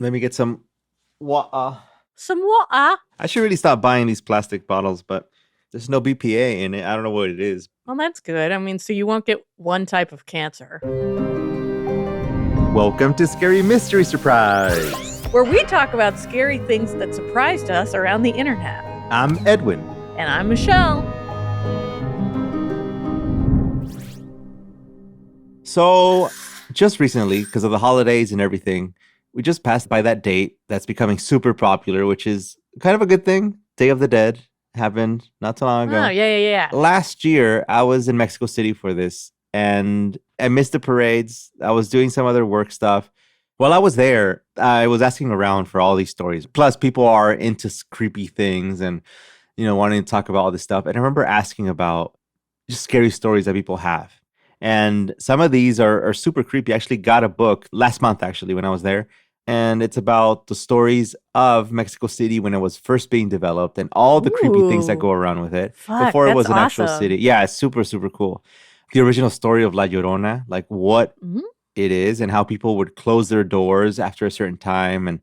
Let me get some water. Some water. I should really stop buying these plastic bottles, but there's no BPA in it. I don't know what it is. Well, that's good. I mean, so you won't get one type of cancer. Welcome to Scary Mystery Surprise, where we talk about scary things that surprised us around the internet. I'm Edwin. And I'm Michelle. So, just recently, because of the holidays and everything, we just passed by that date that's becoming super popular, which is kind of a good thing. Day of the Dead happened not too long ago. Oh, yeah. Last year, I was in Mexico City for this, and I missed the parades. I was doing some other work stuff. While I was there, I was asking around for all these stories. Plus, people are into creepy things and, wanting to talk about all this stuff. And I remember asking about just scary stories that people have. And some of these are super creepy. I actually got a book last month, actually, when I was there. And it's about the stories of Mexico City when it was first being developed and all the creepy things that go around with it before it was an actual city. Yeah, it's super, super cool. The original story of La Llorona, like what it is and how people would close their doors after a certain time. And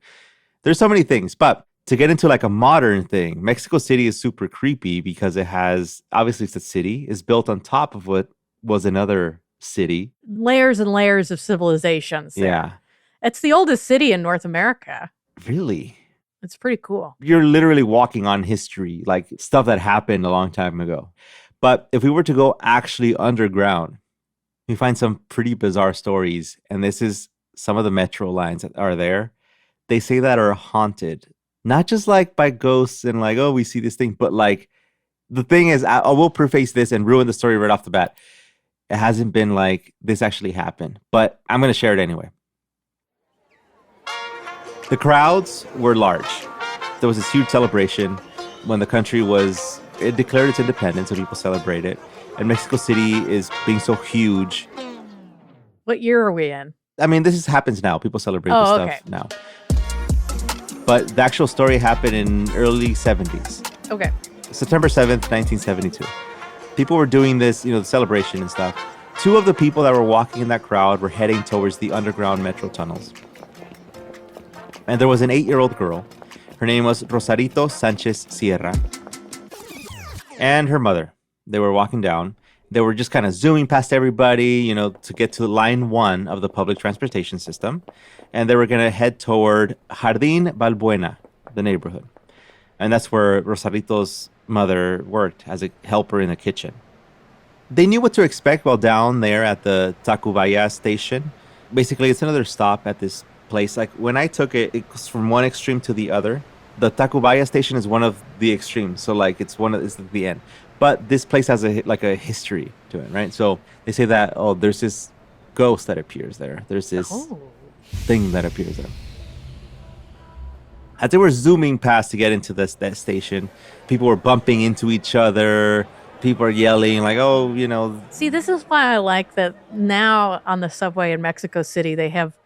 there's so many things. But to get into like a modern thing, Mexico City is super creepy because it has, obviously it's a city, is built on top of what was another city. Layers and layers of civilizations. Yeah. It's the oldest city in North America. Really? It's pretty cool. You're literally walking on history, like stuff that happened a long time ago. But if we were to go actually underground, we find some pretty bizarre stories. And this is some of the metro lines that are there. They say that are haunted. Not just like by ghosts and like, oh, we see this thing. But like, the thing is, I will preface this and ruin the story right off the bat. It hasn't been like this actually happened. But I'm going to share it anyway. The crowds were large. There was this huge celebration when the country it declared its independence, so people celebrate it. And Mexico City is being so huge. What year are we in? I mean, happens now. People celebrate this stuff now. But the actual story happened in early 70s. Okay. September 7th, 1972. People were doing this, the celebration and stuff. Two of the people that were walking in that crowd were heading towards the underground metro tunnels. And there was an 8-year-old girl. Her name was Rosarito Sanchez Sierra. And her mother. They were walking down. They were just kind of zooming past everybody, to get to line 1 of the public transportation system. And they were going to head toward Jardín Balbuena, the neighborhood. And that's where Rosarito's mother worked as a helper in the kitchen. They knew what to expect while down there at the Tacubaya station. Basically, it's another stop at this place. Like when I took it, it was from one extreme to the other. The Tacubaya station is one of the extremes, so like it's at the end. But this place has a history to it, right? So they say that there's this ghost that appears there. There's this thing that appears there. As they were zooming past to get into that station, people were bumping into each other. People are yelling like, See, this is why I like that now on the subway in Mexico City, they have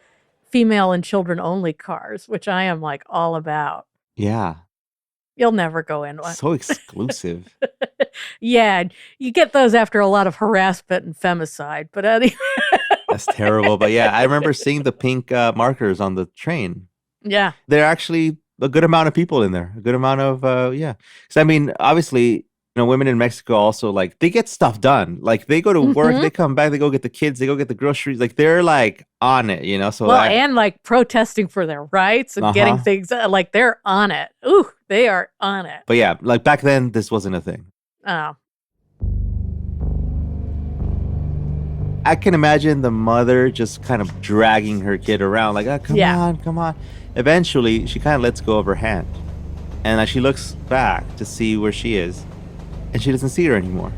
female and children only cars, which I am like all about. Yeah. You'll never go in one. So exclusive. Yeah. You get those after a lot of harassment and femicide, but anyway. That's terrible. But yeah, I remember seeing the pink markers on the train. Yeah. There are actually a good amount of people in there. A good amount of, Because I mean, obviously, women in Mexico also, like, they get stuff done. Like, they go to work, they come back, they go get the kids, they go get the groceries. Like, they're, like, on it, So and, like, protesting for their rights and getting things, like, they're on it. Ooh, they are on it. But, yeah, like, back then, this wasn't a thing. Oh. I can imagine the mother just kind of dragging her kid around, like, come on. Eventually, she kind of lets go of her hand. And as she looks back to see where she is, and she doesn't see her anymore.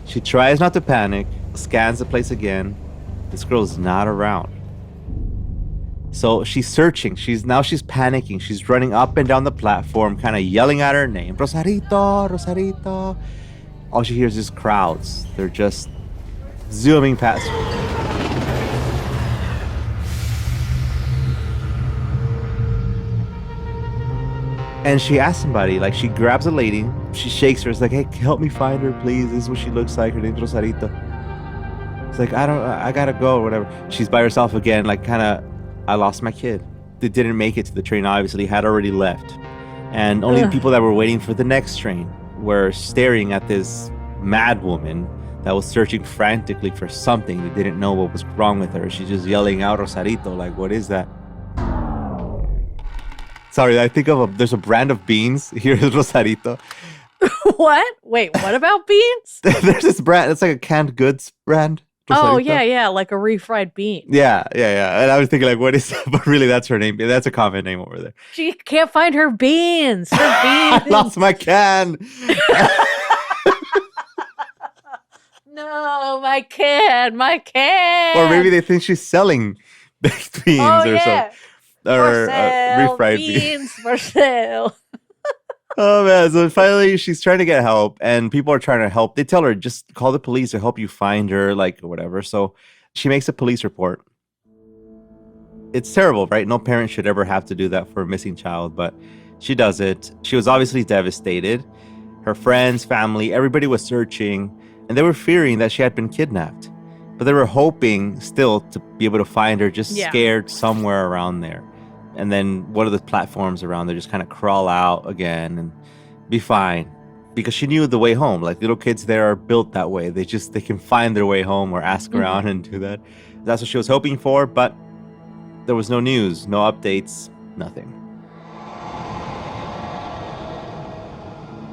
She tries not to panic, scans the place again. This girl's not around. So she's searching. She's panicking. She's running up and down the platform, kind of yelling at her name. Rosarito, Rosarito. All she hears is crowds. They're just zooming past her. And she asks somebody, like she grabs a lady, she shakes her, it's like, hey, help me find her, please. This is what she looks like. Her name's Rosarito. It's like, I gotta go or whatever. She's by herself again, like kind of, I lost my kid. they didn't make it to the train, obviously, had already left. And only the people that were waiting for the next train were staring at this mad woman that was searching frantically for something. They didn't know what was wrong with her. She's just yelling out Rosarito, like, what is that? Sorry, I think there's a brand of beans. Here is Rosarito. What? Wait, what about beans? There's this brand. It's like a canned goods brand. Oh, Rosarito. yeah, like a refried bean. Yeah. And I was thinking, like, what is that? But really, that's her name. That's a common name over there. She can't find her beans. Her beans. I lost my can. No, my can. Or maybe they think she's selling baked beans or something. Or refried beans. For sale. Oh, man. So finally, she's trying to get help, and people are trying to help. They tell her, just call the police to help you find her, like, whatever. So she makes a police report. It's terrible, right? No parent should ever have to do that for a missing child, but she does it. She was obviously devastated. Her friends, family, everybody was searching, and they were fearing that she had been kidnapped. But they were hoping still to be able to find her, just scared somewhere around there. And then one of the platforms around there just kind of crawl out again and be fine. Because she knew the way home. Like, little kids there are built that way. They can find their way home or ask around and do that. That's what she was hoping for, but there was no news, no updates, nothing.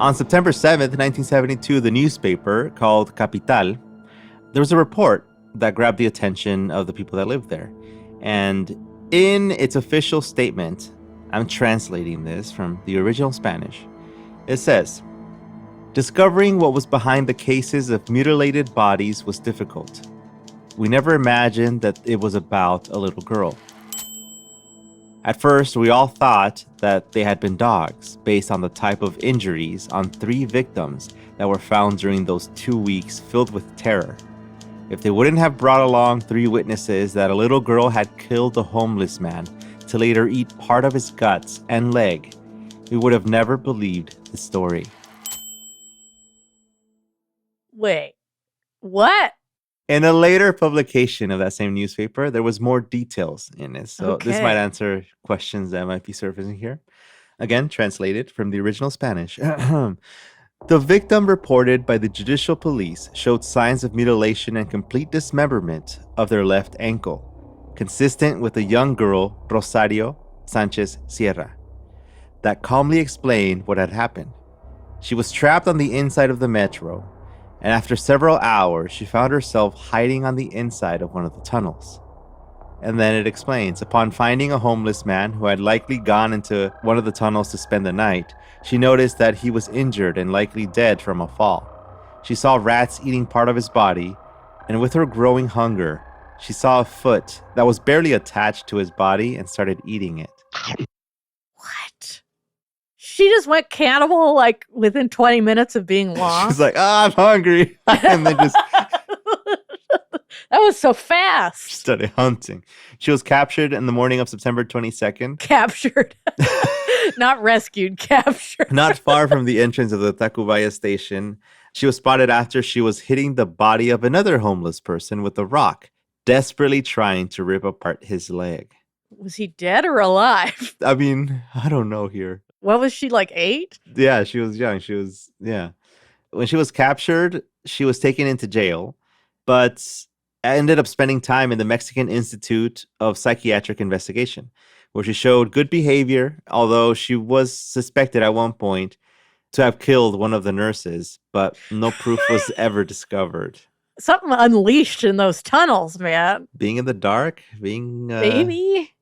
On September 7th, 1972, the newspaper called Capital, there was a report that grabbed the attention of the people that lived there. And in its official statement, I'm translating this from the original Spanish. It says, discovering what was behind the cases of mutilated bodies was difficult. We never imagined that it was about a little girl. At first, we all thought that they had been dogs, based on the type of injuries on 3 victims that were found during those 2 weeks filled with terror. If they wouldn't have brought along 3 witnesses that a little girl had killed a homeless man to later eat part of his guts and leg, we would have never believed the story. Wait, what? In a later publication of that same newspaper, there was more details in it. So this might answer questions that might be surfacing here. Again, translated from the original Spanish. The victim reported by the judicial police showed signs of mutilation and complete dismemberment of their left ankle, consistent with the young girl, Rosario Sanchez Sierra, that calmly explained what had happened. She was trapped on the inside of the metro, and after several hours, she found herself hiding on the inside of one of the tunnels. And then it explains, upon finding a homeless man who had likely gone into one of the tunnels to spend the night, she noticed that he was injured and likely dead from a fall. She saw rats eating part of his body, and with her growing hunger, she saw a foot that was barely attached to his body and started eating it. What? She just went cannibal like within 20 minutes of being lost? She's like, I'm hungry. And then just... That was so fast. She started hunting. She was captured in the morning of September 22nd. Captured. Not rescued, captured. Not far from the entrance of the Tacubaya station. She was spotted after she was hitting the body of another homeless person with a rock, desperately trying to rip apart his leg. Was he dead or alive? I mean, I don't know here. What was she, like 8? Yeah, she was young. When she was captured, she was taken into jail, but ended up spending time in the Mexican Institute of Psychiatric Investigation, where she showed good behavior, although she was suspected at one point to have killed one of the nurses, but no proof was ever discovered. Something unleashed in those tunnels, man. Being in the dark, Maybe.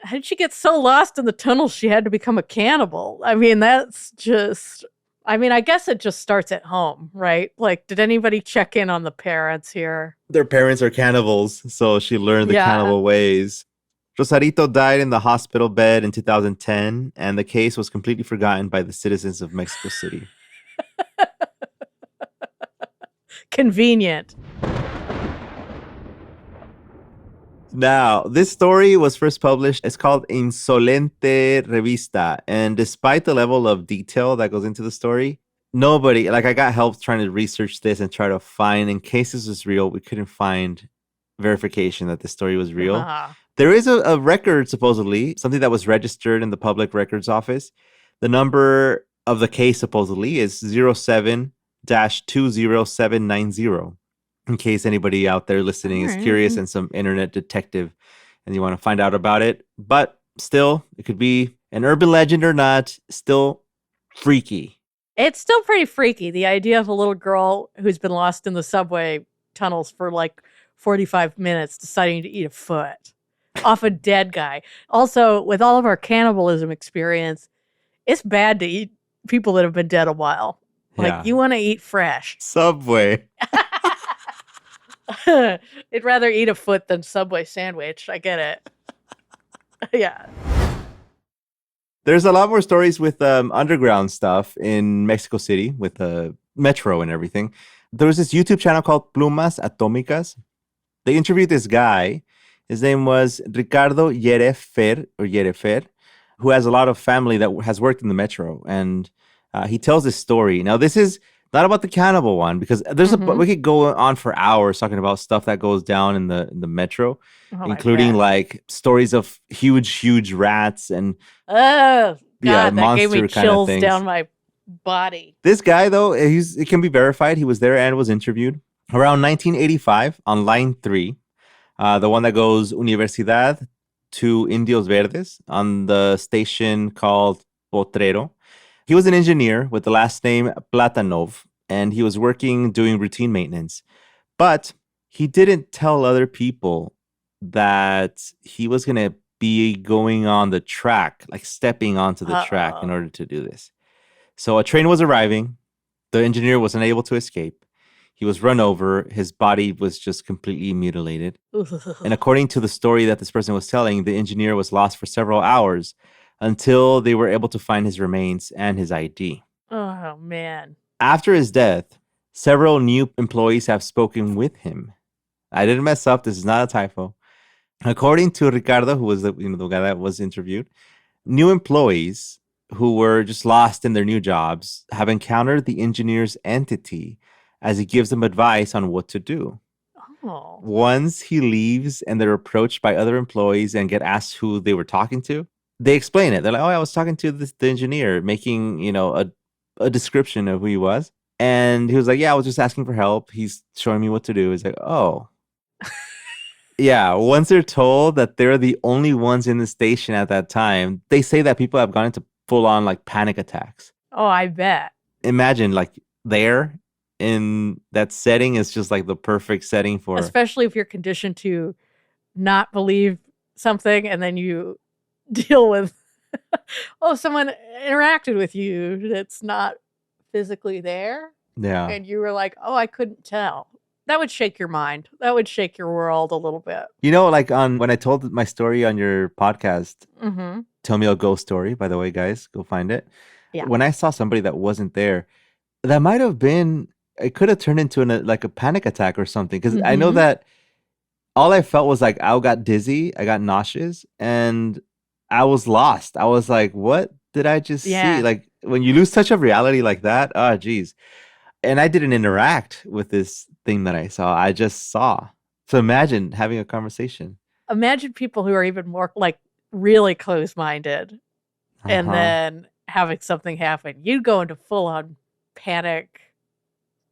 How did she get so lost in the tunnels she had to become a cannibal? I mean, that's just... I guess it just starts at home, right? Like, did anybody check in on the parents here? Their parents are cannibals, so she learned the cannibal ways. Rosarito died in the hospital bed in 2010, and the case was completely forgotten by the citizens of Mexico City. Convenient. Now, this story was first published. It's called Insolente Revista. And despite the level of detail that goes into the story, nobody, like I got help trying to research this and try to find, in case this was real, we couldn't find verification that the story was real. There is a record, supposedly, something that was registered in the public records office. The number of the case, supposedly, is 07-20790. In case anybody out there listening is curious and some internet detective and you want to find out about it. But still, it could be an urban legend or not, still freaky. It's still pretty freaky. The idea of a little girl who's been lost in the subway tunnels for like 45 minutes deciding to eat a foot off a dead guy. Also, with all of our cannibalism experience, it's bad to eat people that have been dead a while. Like, you want to eat fresh. Subway. I'd rather eat a foot than Subway sandwich. I get it. Yeah. There's a lot more stories with underground stuff in Mexico City with the metro and everything. There was this YouTube channel called Plumas Atómicas. They interviewed this guy. His name was Ricardo Yerefer, who has a lot of family that has worked in the metro. And he tells this story. Now, this is not about the cannibal one, because there's we could go on for hours talking about stuff that goes down in the metro, including like stories of huge rats and God, that monster gave me kind of chills things down my body. This guy, though, it can be verified. He was there and was interviewed around 1985 on line 3, the one that goes Universidad to Indios Verdes on the station called Potrero. He was an engineer with the last name Platanov, and he was working doing routine maintenance. But he didn't tell other people that he was going to be going on the track, like stepping onto the track in order to do this. So a train was arriving. The engineer was unable to escape. He was run over. His body was just completely mutilated. And according to the story that this person was telling, the engineer was lost for several hours until they were able to find his remains and his ID. Oh, man. After his death, several new employees have spoken with him. I didn't mess up. This is not a typo. According to Ricardo, who was the guy that was interviewed, new employees who were just lost in their new jobs have encountered the engineer's entity as he gives them advice on what to do. Oh. Once he leaves and they're approached by other employees and get asked who they were talking to, they explain it. They're like, "Oh, I was talking to the engineer," making a description of who he was. And he was like, "Yeah, I was just asking for help. He's showing me what to do." He's like, "Oh." Yeah, once they're told that they're the only ones in the station at that time, they say that people have gone into full-on like panic attacks. Oh, I bet. Imagine like there in that setting is just like the perfect setting for... Especially if you're conditioned to not believe something and then you deal with, someone interacted with you that's not physically there. Yeah. And you were like, I couldn't tell. That would shake your mind. That would shake your world a little bit. Like when I told my story on your podcast, Tell Me a Ghost Story, by the way, guys, go find it. Yeah. When I saw somebody that wasn't there, that might have been, it could have turned into a panic attack or something. Because I know that all I felt was like, I got dizzy, I got nauseous, and I was lost. I was like, what did I just see? Like when you lose touch of reality like that, oh, geez. And I didn't interact with this thing that I saw. I just saw. So imagine having a conversation. Imagine people who are even more like really close-minded and then having something happen. You'd go into full-on panic,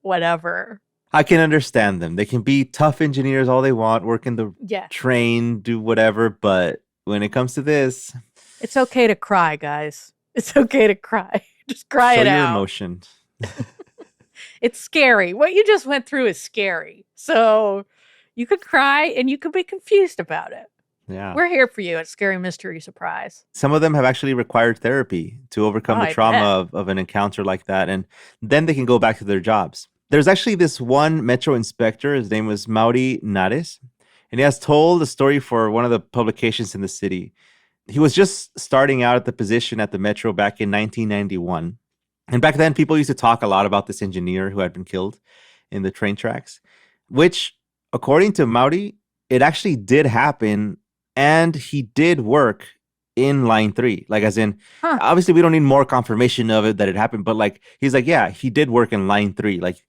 whatever. I can understand them. They can be tough engineers all they want, work in the train, do whatever. But when it comes to this... It's okay to cry, guys. It's okay to cry. Just cry it out. Show your emotions. It's scary. What you just went through is scary. So you could cry and you could be confused about it. Yeah. We're here for you at Scary Mystery Surprise. Some of them have actually required therapy to overcome the trauma of an encounter like that. And then they can go back to their jobs. There's actually this one metro inspector. His name was Mauri Nares. And he has told a story for one of the publications in the city. He was just starting out at the position at the metro back in 1991. And back then, people used to talk a lot about this engineer who had been killed in the train tracks, which, according to Mauri, it actually did happen, and he did work in line 3. Like, as in, obviously, we don't need more confirmation of it that it happened, but like, he's like, yeah, he did work in line 3. Like,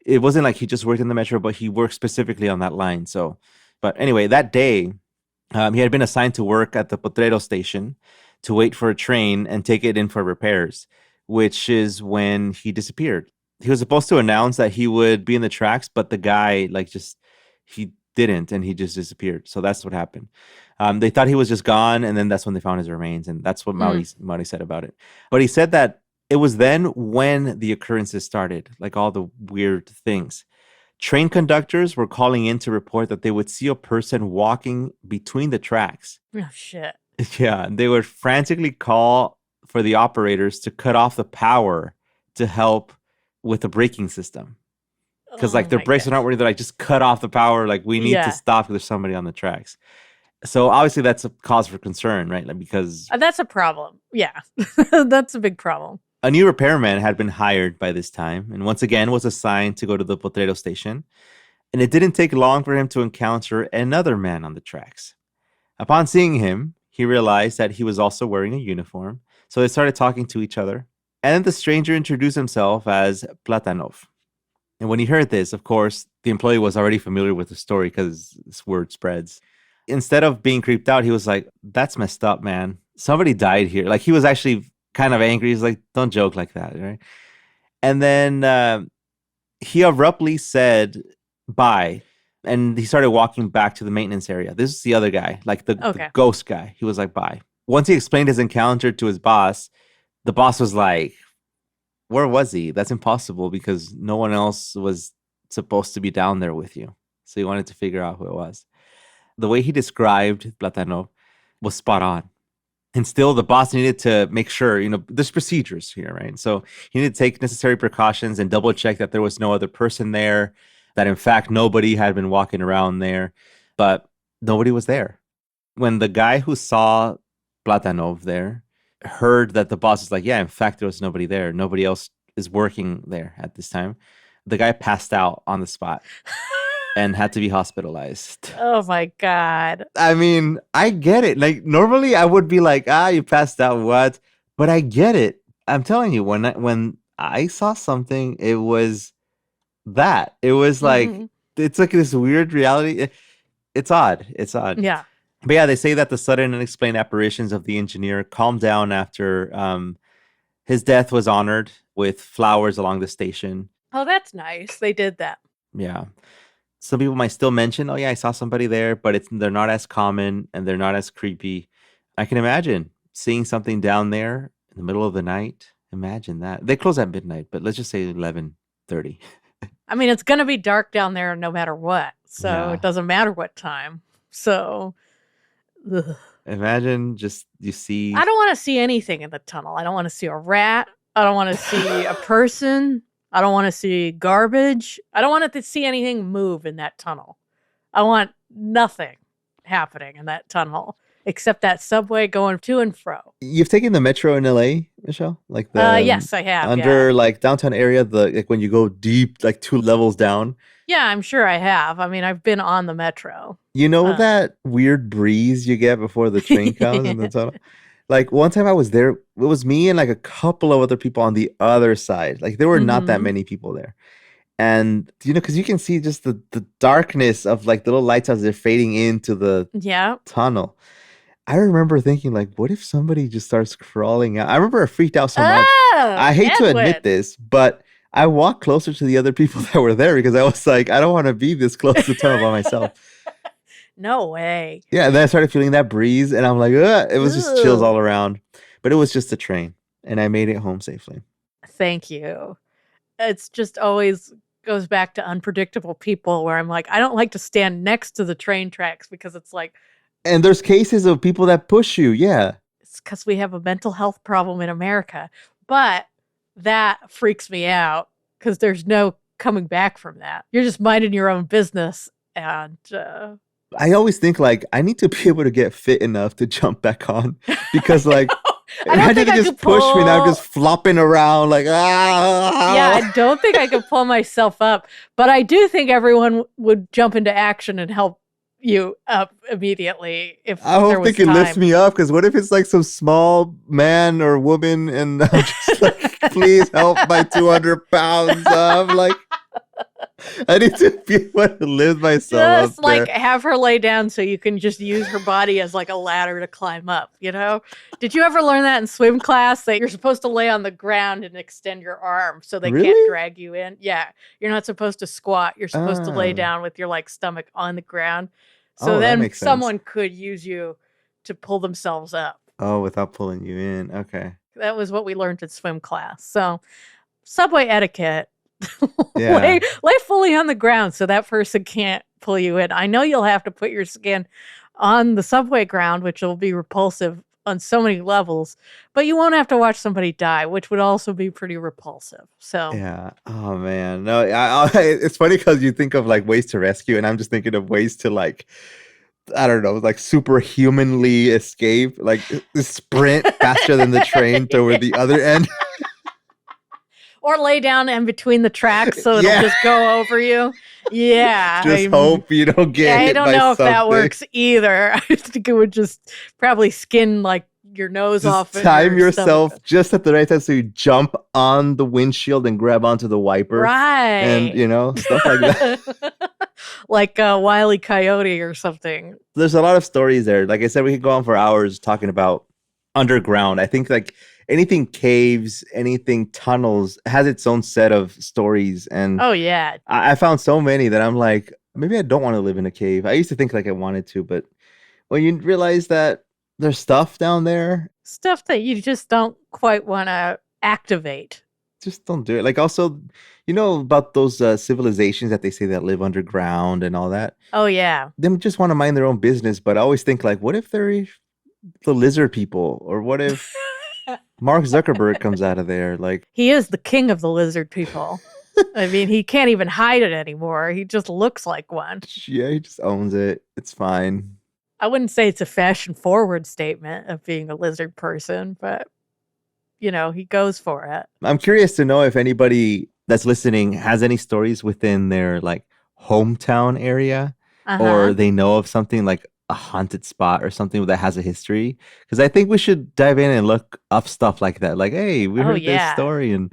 it wasn't like he just worked in the metro, but he worked specifically on that line. So, but anyway, that day, He had been assigned to work at the Potrero station to wait for a train and take it in for repairs, which is when he disappeared. He was supposed to announce that he would be in the tracks, but the guy, he didn't, and he just disappeared. So that's what happened. They thought he was just gone, and then that's when they found his remains, and that's what Mauri said about it. But he said that it was then when the occurrences started, like all the weird things. Train conductors were calling in to report that they would see a person walking between the tracks. Oh, shit. Yeah, they would frantically call for the operators to cut off the power to help with the braking system. Because their brakes are not working. They're like, just cut off the power. Like, we need to stop because there's somebody on the tracks. So obviously that's a cause for concern, right? Like, because that's a problem. Yeah, that's a big problem. A new repairman had been hired by this time and once again was assigned to go to the Potrero station. And it didn't take long for him to encounter another man on the tracks. Upon seeing him, he realized that he was also wearing a uniform. So they started talking to each other. And then the stranger introduced himself as Platanov. And when he heard this, of course, the employee was already familiar with the story because this word spreads. Instead of being creeped out, he was like, that's messed up, man. Somebody died here. Like, he was actually kind of angry. He's like, don't joke like that, right? And then he abruptly said bye. And he started walking back to the maintenance area. This is the other guy, like the ghost guy. He was like, bye. Once he explained his encounter to his boss, the boss was like, where was he? That's impossible because no one else was supposed to be down there with you. So he wanted to figure out who it was. The way he described Platanov was spot on. And still, the boss needed to make sure, there's procedures here, right? So he needed to take necessary precautions and double check that there was no other person there, that in fact, nobody had been walking around there, but nobody was there. When the guy who saw Platanov there heard that the boss was like, yeah, in fact, there was nobody there. Nobody else is working there at this time. The guy passed out on the spot. And had to be hospitalized. Oh my God. I mean, I get it. Like, normally I would be like, you passed out, what? But I get it. I'm telling you, when I saw something, it was that. It was like, it's like this weird reality. It's odd. It's odd. Yeah. But yeah, they say that the sudden unexplained apparitions of the engineer calmed down after his death was honored with flowers along the station. Oh, that's nice. They did that. Yeah. Some people might still mention, oh yeah, I saw somebody there, but they're not as common and they're not as creepy. I can imagine seeing something down there in the middle of the night. Imagine that. They close at midnight, but let's just say 11:30. I mean, it's going to be dark down there no matter what. So It doesn't matter what time. So ugh. Imagine just you see. I don't want to see anything in the tunnel. I don't want to see a rat. I don't want to see a person. I don't want to see garbage. I don't want to see anything move in that tunnel. I want nothing happening in that tunnel except that subway going to and fro. You've taken the metro in LA, Michelle? Like yes, I have. Under like downtown area, like when you go deep, like 2 levels down. Yeah, I'm sure I have. I mean, I've been on the metro. You know that weird breeze you get before the train comes in the tunnel? Like one time I was there, it was me and like a couple of other people on the other side. Like there were not that many people there. And, because you can see just the darkness of like the little lights as they're fading into the tunnel. I remember thinking like, what if somebody just starts crawling out? I remember I freaked out so much. I hate to admit this, but I walked closer to the other people that were there because I was like, I don't want to be this close to the tunnel by myself. No way. Yeah, and then I started feeling that breeze, and I'm like, ugh. It was just chills all around. But it was just a train, and I made it home safely. Thank you. It's just always goes back to unpredictable people where I'm like, I don't like to stand next to the train tracks because it's like... And there's cases of people that push you, yeah. It's because we have a mental health problem in America. But that freaks me out because there's no coming back from that. You're just minding your own business and... I always think like I need to be able to get fit enough to jump back on because like imagine they just push me and I'm just flopping around like ah. Yeah, I don't think I could pull myself up, but I do think everyone would jump into action and help you up immediately if I there hope was they can time. lift me up because what if it's like some small man or woman and I'm just like please help my 200 pounds up like I need to be able to live myself Just up there. like have her lay down so you can just use her body as like a ladder to climb up, you know? Did you ever learn that in swim class that you're supposed to lay on the ground and extend your arm so they Really? can't drag you in? Yeah. You're not supposed to squat. You're supposed to lay Oh. down with your like stomach on the ground. Oh, So that then makes sense. someone could use you to pull themselves up. Oh, without pulling you in. Okay. That was what we learned in swim class. So subway etiquette. Yeah. lay fully on the ground so that person can't pull you in. I know you'll have to put your skin on the subway ground, which will be repulsive on so many levels, but you won't have to watch somebody die, which would also be pretty repulsive. So Yeah. Oh man. No, it's funny because you think of like ways to rescue, and I'm just thinking of ways to like, I don't know, like superhumanly escape, like sprint faster than the train toward the other end. or lay down in between the tracks so it'll Yeah. just go over you. Yeah. Just hope you don't get hit I don't by know if that something. works either. I think it would just probably skin like your nose off. Just and time your stomach. yourself just at the right time so you jump on the windshield and grab onto the wiper. Right. And, you know, stuff like that. like a Wile E. Coyote or something. There's a lot of stories there. Like I said, we could go on for hours talking about underground. I think like anything caves, anything tunnels has its own set of stories. And Oh, yeah. I found so many that I'm like, maybe I don't want to live in a cave. I used to think like I wanted to, but when you realize that there's stuff down there, Stuff that you just don't quite want to activate. just don't do it. Like also, you know about those civilizations that they say that live underground and all that? Oh, yeah. Them just want to mind their own business, but I always think like, what if they're the lizard people? Or what if Mark Zuckerberg comes out of there? Like, He is the king of the lizard people. I mean, he can't even hide it anymore. He just looks like one. yeah, he just owns it. It's fine. I wouldn't say it's a fashion forward statement of being a lizard person, but you know, he goes for it. I'm curious to know if anybody that's listening has any stories within their like hometown area, or they know of something like a haunted spot or something that has a history. Because I think we should dive in and look up stuff like that. Like, hey, we heard this story, and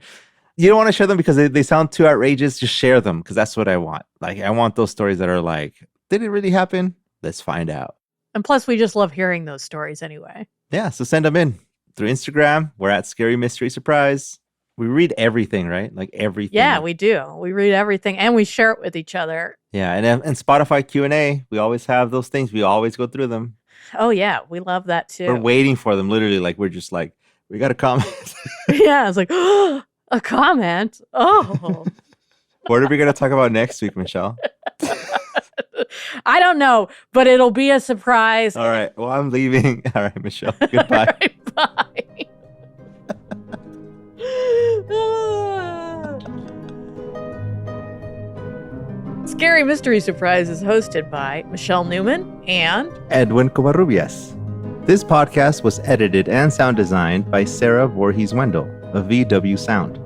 you don't want to share them because they sound too outrageous. Just share them because that's what I want. Like, I want those stories that are like, did it really happen? Let's find out. And plus, we just love hearing those stories anyway. Yeah, so send them in through Instagram. We're at Scary Mystery Surprise. We read everything, right? Like everything. Yeah, we do. We read everything and we share it with each other. Yeah, and Spotify Q&A, we always have those things. We always go through them. Oh, yeah, we love that too. We're waiting for them. Literally, like we're just like, we got a comment. Yeah, it's like, oh, a comment. Oh. What are we going to talk about next week, Michelle? I don't know, but it'll be a surprise. All right. Well, I'm leaving. All right, Michelle. Goodbye. All right, bye. Scary Mystery Surprise is hosted by Michelle Newman and Edwin Covarrubias. This podcast was edited and sound designed by Sarah Vorhees Wendel of VW Sound.